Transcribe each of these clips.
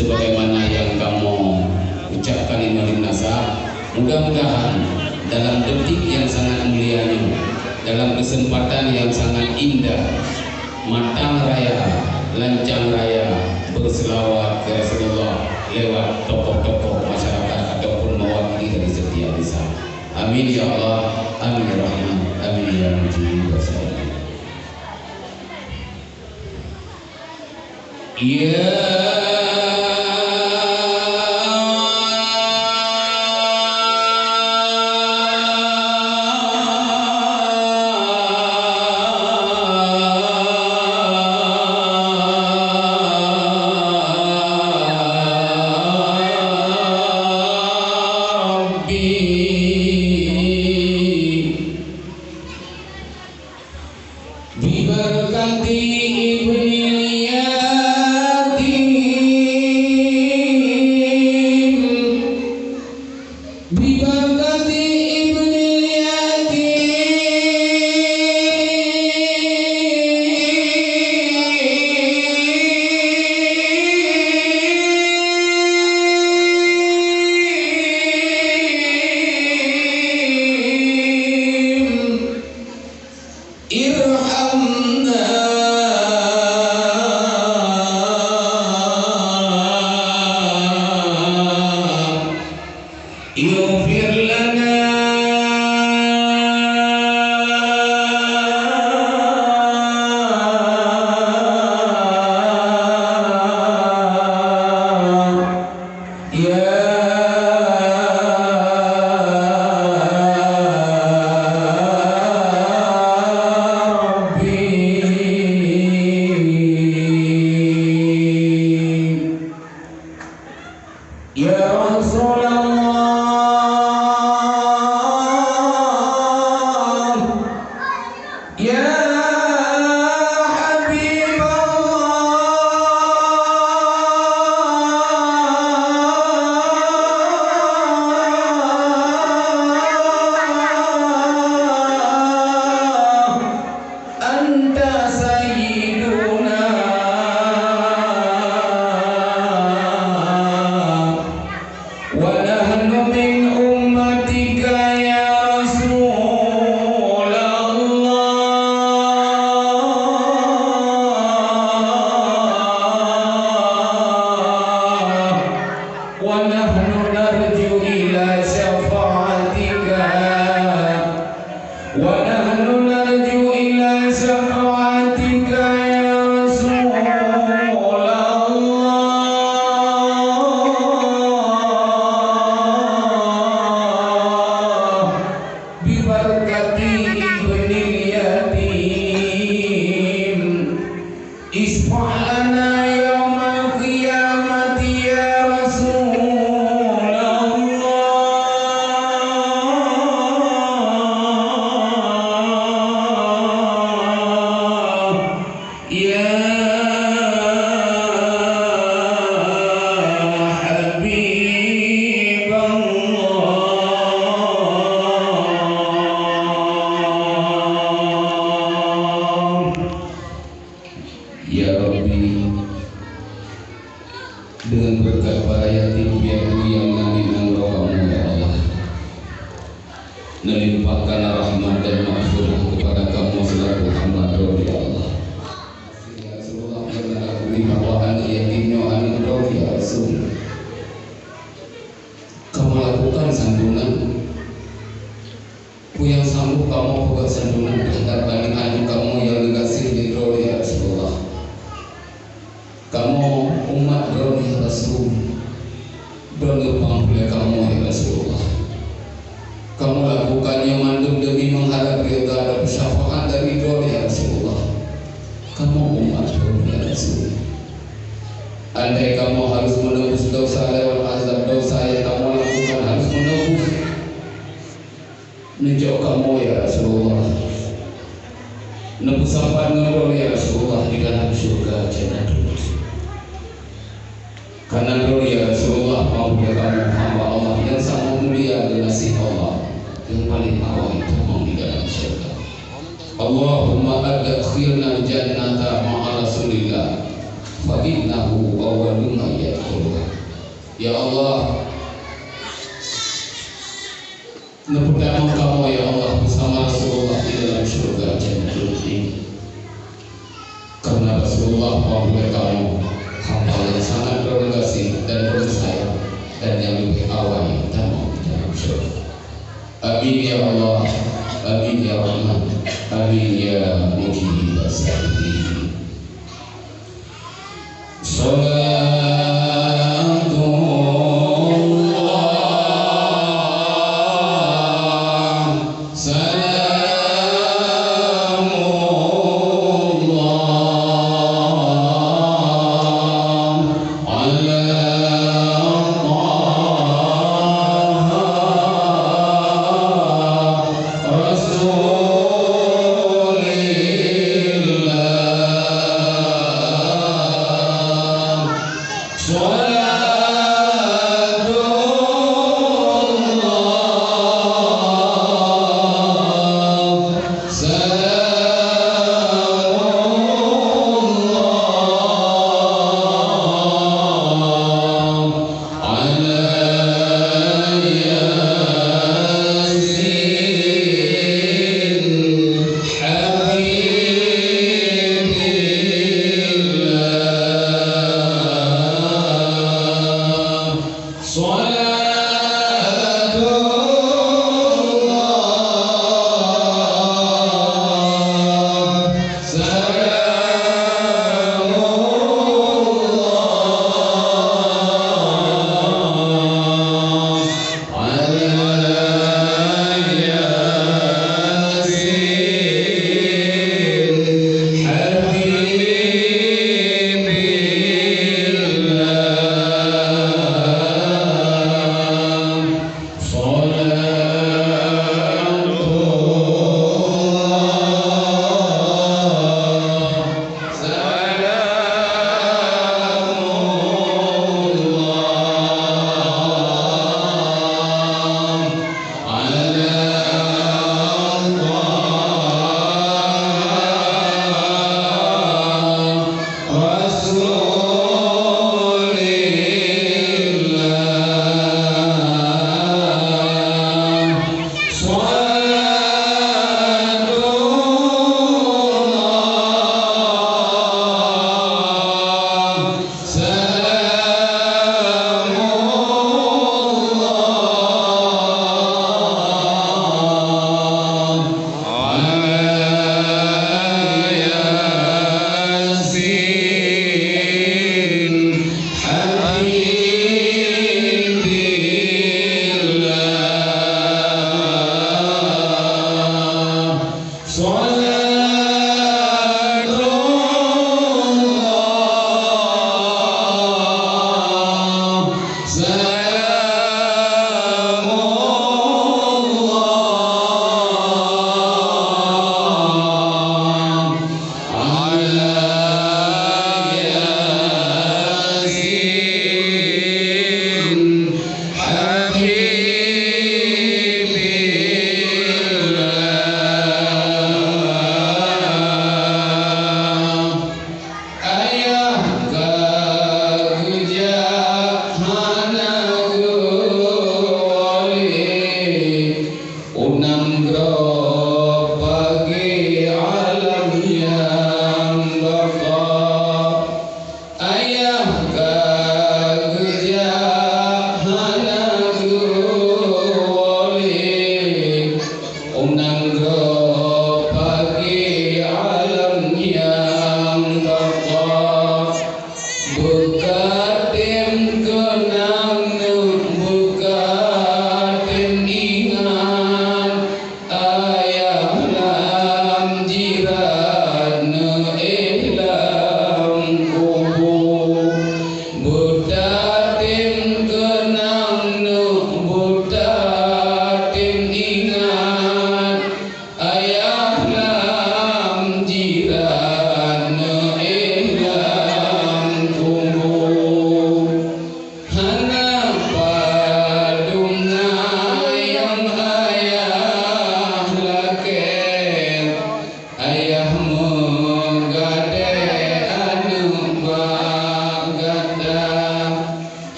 sebagaimana yang kamu ucapkan ini nasa. Mudah-mudahan dalam detik yang sangat mulia ini, dalam kesempatan yang sangat indah, matang raya, lancang raya, berselawat ke Rasulullah lewat tokoh-tokoh masyarakat ataupun mewakili dari setiap desa. Amin ya Allah, amin ya Rahman, amin ya Mujib wa salam. Allahumma adkhilna jannata ma'a rasulillah fa'innahu awwalu ma yadkhuluha. Ya Allah, pertama kamu ya Allah bersama Rasulullah di dalam surga Jannatul ini, karena Rasulullah membuat kamu hamba yang sangat berkasih dan bersayang dan yang lebih awal yang utama dalam surga. Amin ya Allah, amin ya Rahman, amin ya Mujib as-Salihin.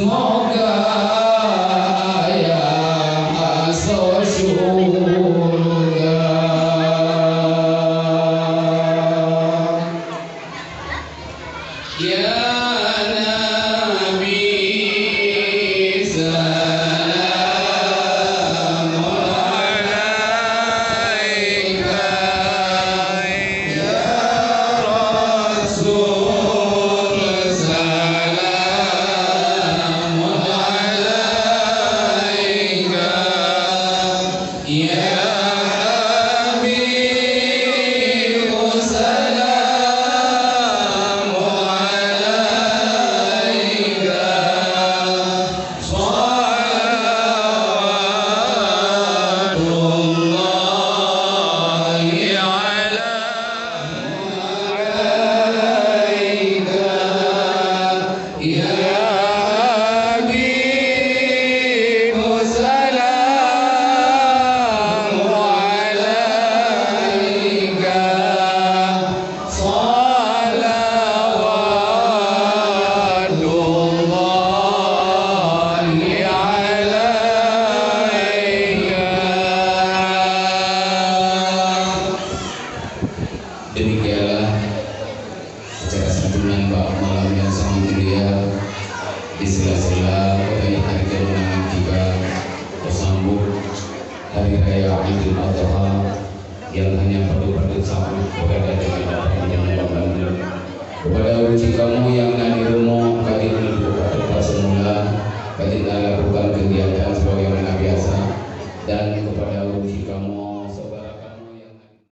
semoga ya masuk surga. Ya Nabi salam alaika, ya Rasul salam alaika, ya Habib salam alaika, salawatullahi alaika, ya Habib salam alaika, salawatullahi alaika. Demikianlah acara santunan malam yang sangat mulia di sela-sela pada hari kemenangan kita bersambut hari raya Idul Adha yang hanya perlu sambut berada di